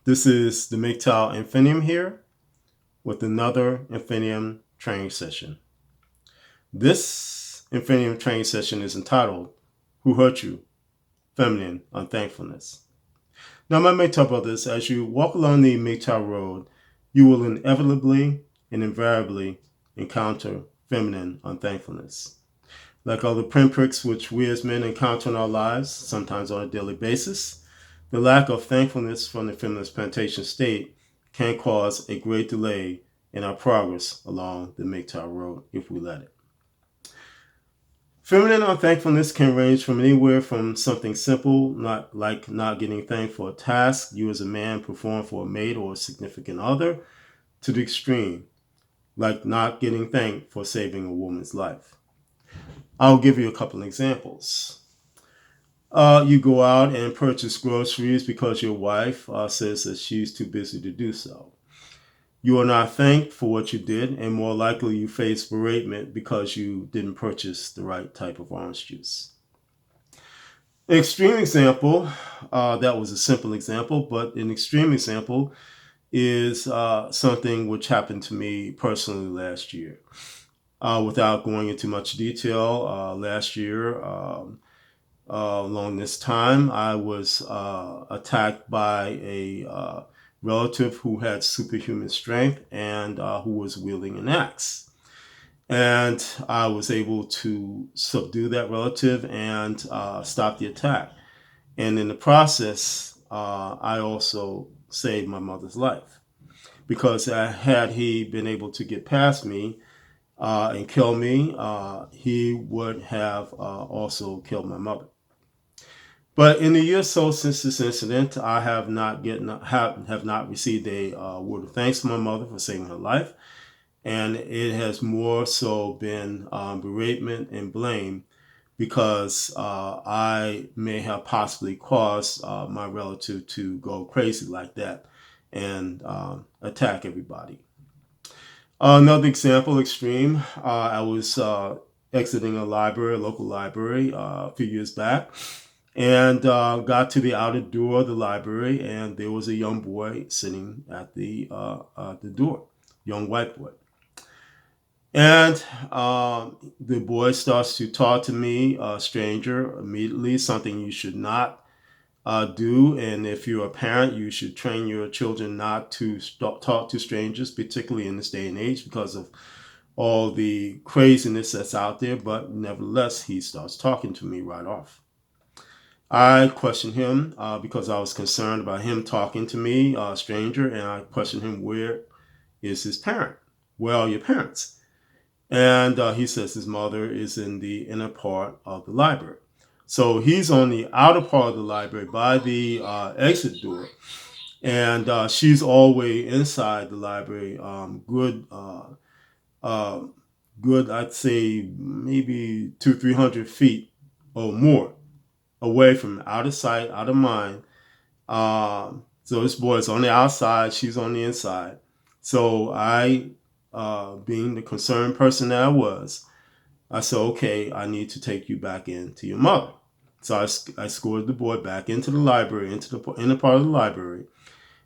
This is the MGTOW Infinium here with another Infinium training session. This Infinium training session is entitled, Who Hurt You? Feminine Unthankfulness. Now, my MGTOW brothers, as you walk along the MGTOW road, you will inevitably and invariably encounter feminine unthankfulness. Like all the pinpricks which we as men encounter in our lives, sometimes on a daily basis, the lack of thankfulness from the feminist plantation state can cause a great delay in our progress along the MGTOW road if we let it. Feminine unthankfulness can range from anywhere from something simple, like not getting thanked for a task you as a man perform for a mate or a significant other, to the extreme, like not getting thanked for saving a woman's life. I'll give you a couple of examples. You go out and purchase groceries because your wife says that she's too busy to do so. You are not thanked for what you did, and more likely you face beratement because you didn't purchase the right type of orange juice. An extreme example, that was a simple example, but an extreme example is something which happened to me personally last year. Without going into much detail, last year, along this time, I was attacked by a relative who had superhuman strength and who was wielding an axe. And I was able to subdue that relative and stop the attack. And in the process, I also saved my mother's life. Because had he been able to get past me and kill me, he would have also killed my mother. But in the year or so since this incident, I have not received a word of thanks from my mother for saving her life, and it has more so been beratement and blame because I may have possibly caused my relative to go crazy like that and attack everybody. Another example, extreme. I was exiting a local library a few years back, and got to the outer door of the library, and there was a young boy sitting at the door, young white boy. And the boy starts to talk to me, a stranger, immediately, something you should not do. And if you're a parent, you should train your children not to talk to strangers, particularly in this day and age, because of all the craziness that's out there. But nevertheless, he starts talking to me right off. I questioned him because I was concerned about him talking to me, a stranger, and I questioned him, where is his parent? Where are your parents? And he says his mother is in the inner part of the library. So he's on the outer part of the library by the exit door, and she's all the way inside the library, good, I'd say maybe 200-300 feet or more away from out of sight, out of mind. So this boy is on the outside, she's on the inside. So I, being the concerned person that I was, I said, okay, I need to take you back into your mother. So I escorted the boy back into the library, into the inner part of the library.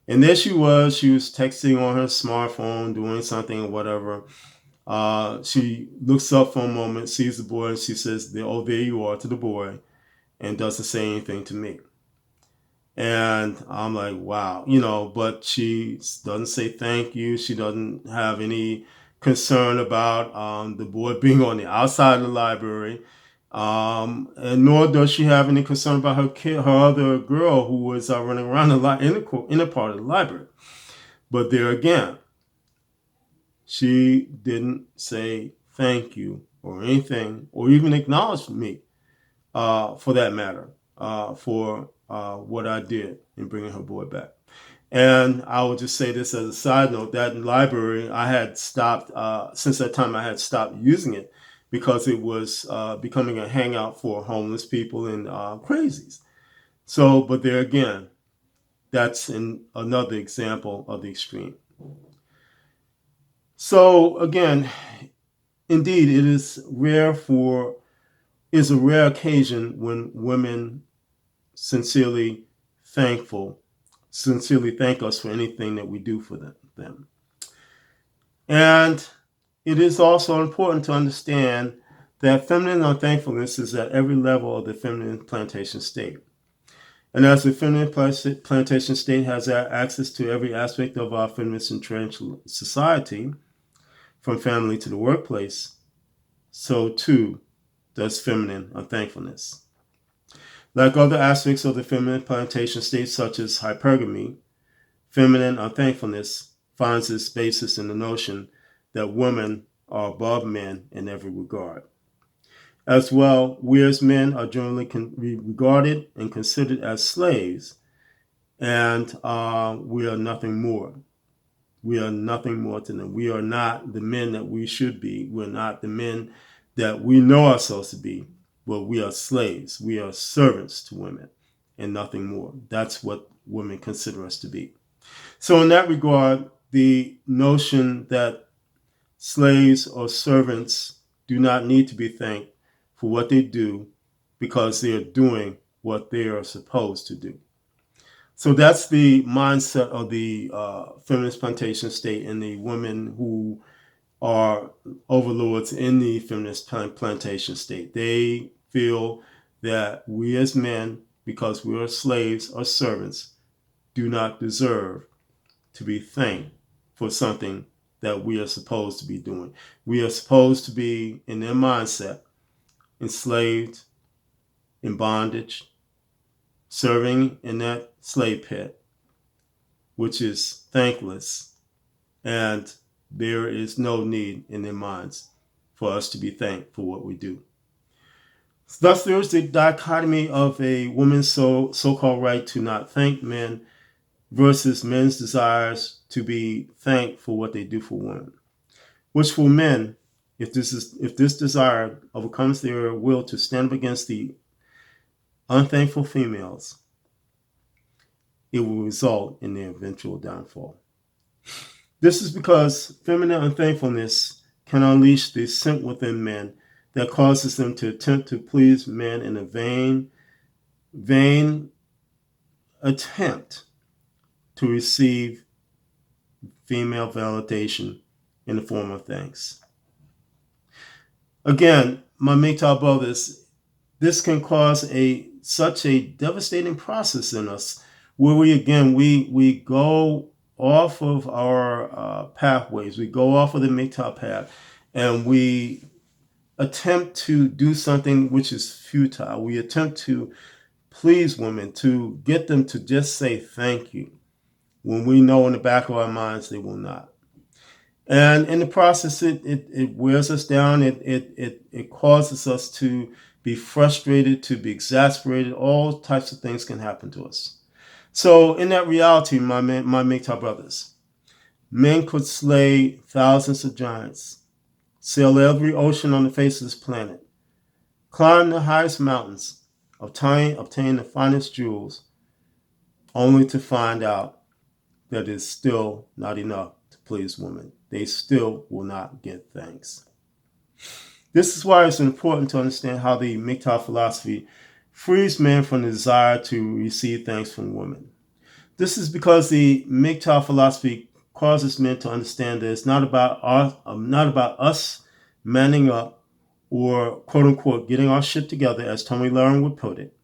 And there she was texting on her smartphone, doing something or whatever. She looks up for a moment, sees the boy, and she says, oh, there you are, to the boy, and doesn't say anything to me. And I'm like, wow, but she doesn't say thank you. She doesn't have any concern about the boy being on the outside of the library. And nor does she have any concern about her other girl who was running around in the part of the library. But there again, she didn't say thank you or anything, or even acknowledge me, for that matter, for what I did in bringing her boy back. And I will just say this as a side note, that library, I had stopped, since that time I had stopped using it because it was becoming a hangout for homeless people and crazies. So, but there again, that's another example of the extreme. So again, indeed, it is a rare occasion when women sincerely thankful sincerely thank us for anything that we do for them. And it is also important to understand that feminine unthankfulness is at every level of the feminine plantation state. And as the feminine plantation state has access to every aspect of our feminist entrenched society, from family to the workplace, so too does feminine unthankfulness. Like other aspects of the feminine plantation state, such as hypergamy, feminine unthankfulness finds its basis in the notion that women are above men in every regard. As well, we as men are generally regarded and considered as slaves, and we are nothing more. We are nothing more to them. We are not the men that we should be. We're not the men that we know ourselves to be. But we are slaves. We are servants to women and nothing more. That's what women consider us to be. So in that regard, the notion that slaves or servants do not need to be thanked for what they do because they are doing what they are supposed to do. So that's the mindset of the feminist plantation state and the women who are overlords in the feminist plantation state. They feel that we as men, because we are slaves or servants, do not deserve to be thanked for something that we are supposed to be doing. We are supposed to be, in their mindset, enslaved, in bondage, serving in that slave pit, which is thankless, and there is no need in their minds for us to be thanked for what we do. Thus, there is the dichotomy of a woman's so-called right to not thank men versus men's desires to be thanked for what they do for women. Which for men, if this desire overcomes their will to stand up against the unthankful females, it will result in their eventual downfall. This is because feminine unthankfulness can unleash the scent within men that causes them to attempt to please men in a vain attempt to receive female validation in the form of thanks. Again, my MGTOW brothers, this can cause such a devastating process in us where we go off of our pathways. We go off of the MGTOW path and we attempt to do something which is futile. We attempt to please women, to get them to just say thank you, when we know in the back of our minds they will not. And in the process, it wears us down. It causes us to be frustrated, to be exasperated. All types of things can happen to us. So in that reality, my MGTOW brothers, men could slay thousands of giants, sail every ocean on the face of this planet, climb the highest mountains, obtain the finest jewels, only to find out that it's still not enough to please women. They still will not get thanks. This is why it's important to understand how the MGTOW philosophy frees men from the desire to receive thanks from women. This is because the MGTOW philosophy causes men to understand that it's not about us manning up or quote unquote getting our shit together, as Tony Lahren would put it.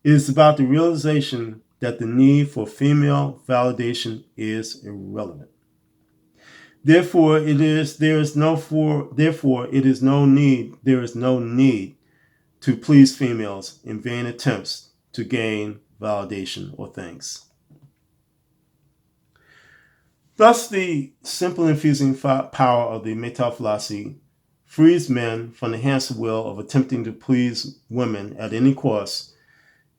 It is about the realization that the need for female validation is irrelevant. Therefore, there is no need to please females in vain attempts to gain validation or thanks. Thus, the simple infusing power of the MGTOW philosophy frees men from the hamster wheel of attempting to please women at any cost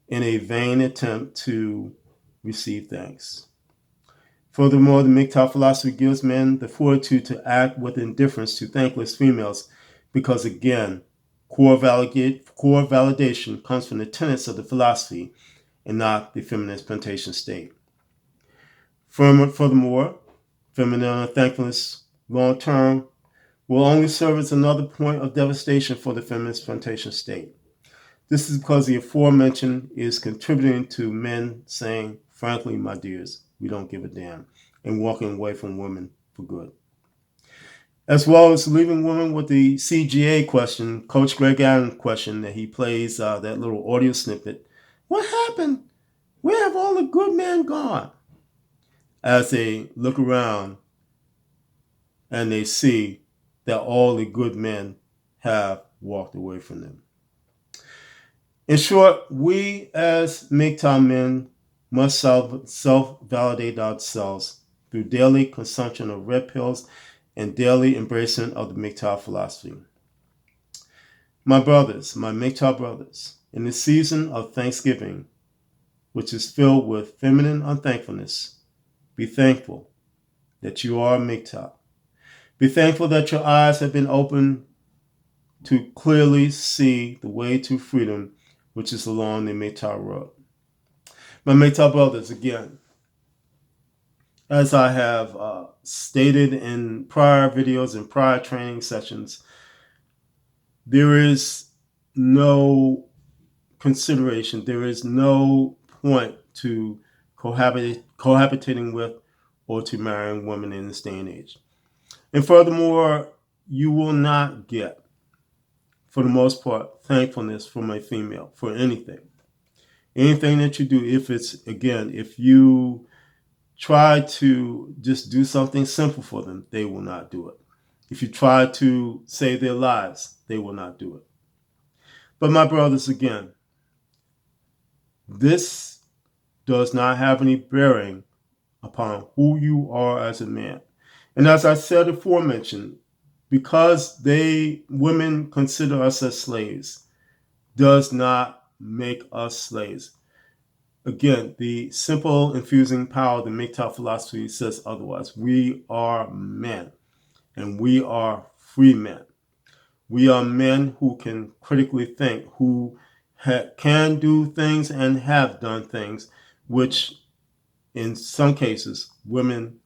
in a vain attempt to receive thanks. Furthermore, the MGTOW philosophy gives men the fortitude to act with indifference to thankless females because, again, core validation comes from the tenets of the philosophy and not the feminist plantation state. Furthermore, feminine unthankfulness long-term will only serve as another point of devastation for the feminist plantation state. This is because the aforementioned is contributing to men saying frankly, my dears, we don't give a damn, and walking away from women for good. As well as leaving women with the CGA question, Coach Greg Allen question that he plays, that little audio snippet. What happened? Where have all the good men gone? As they look around and they see that all the good men have walked away from them. In short, we as MGTOW men must self-validate ourselves through daily consumption of red pills and daily embracing of the MGTOW philosophy. My brothers, my MGTOW brothers, in the season of Thanksgiving, which is filled with feminine unthankfulness, be thankful that you are MGTOW. Be thankful that your eyes have been opened to clearly see the way to freedom, which is along the MGTOW road. My MGTOW brothers, again, as I have stated in prior videos and prior training sessions, there is no consideration, there is no point to cohabitating with or to marrying women in this day and age. And furthermore, you will not get, for the most part, thankfulness from a female for anything. Anything that you do, if you try to just do something simple for them, they will not do it. If you try to save their lives, they will not do it. But my brothers, again, this does not have any bearing upon who you are as a man. And as I said aforementioned, because women consider us as slaves, does not make us slaves. Again, the simple infusing power of the MGTOW philosophy says otherwise. We are men, and we are free men. We are men who can critically think, who can do things and have done things, which in some cases women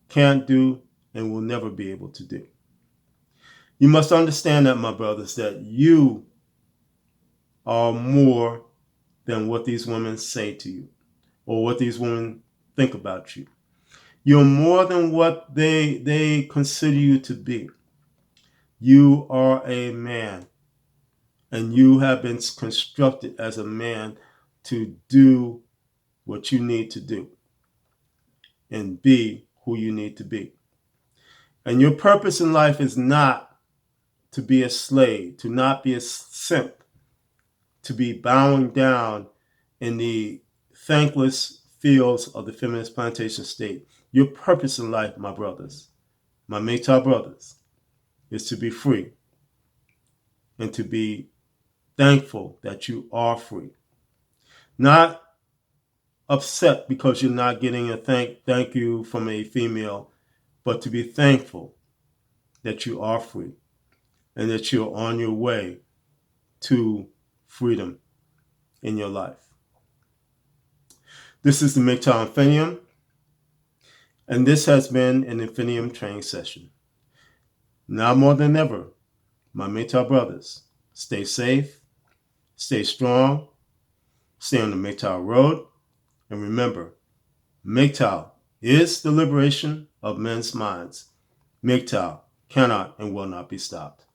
can't do and will never be able to do. You must understand that, my brothers, that you are more than what these women say to you or what these women think about you. You're more than what they consider you to be. You are a man, and you have been constructed as a man to do what you need to do and be who you need to be. And your purpose in life is not to be a slave, to not be a simp, to be bowing down in the thankless fields of the feminist plantation state. Your purpose in life, my brothers, my MGTOW brothers, is to be free and to be thankful that you are free. Not upset because you're not getting a thank you from a female, but to be thankful that you are free and that you're on your way to freedom in your life. This is the MGTOW Infinium, and this has been an Infinium training session. Now more than ever, my MGTOW brothers, stay safe, stay strong, stay on the MGTOW road, and remember, MGTOW is the liberation of men's minds. MGTOW cannot and will not be stopped.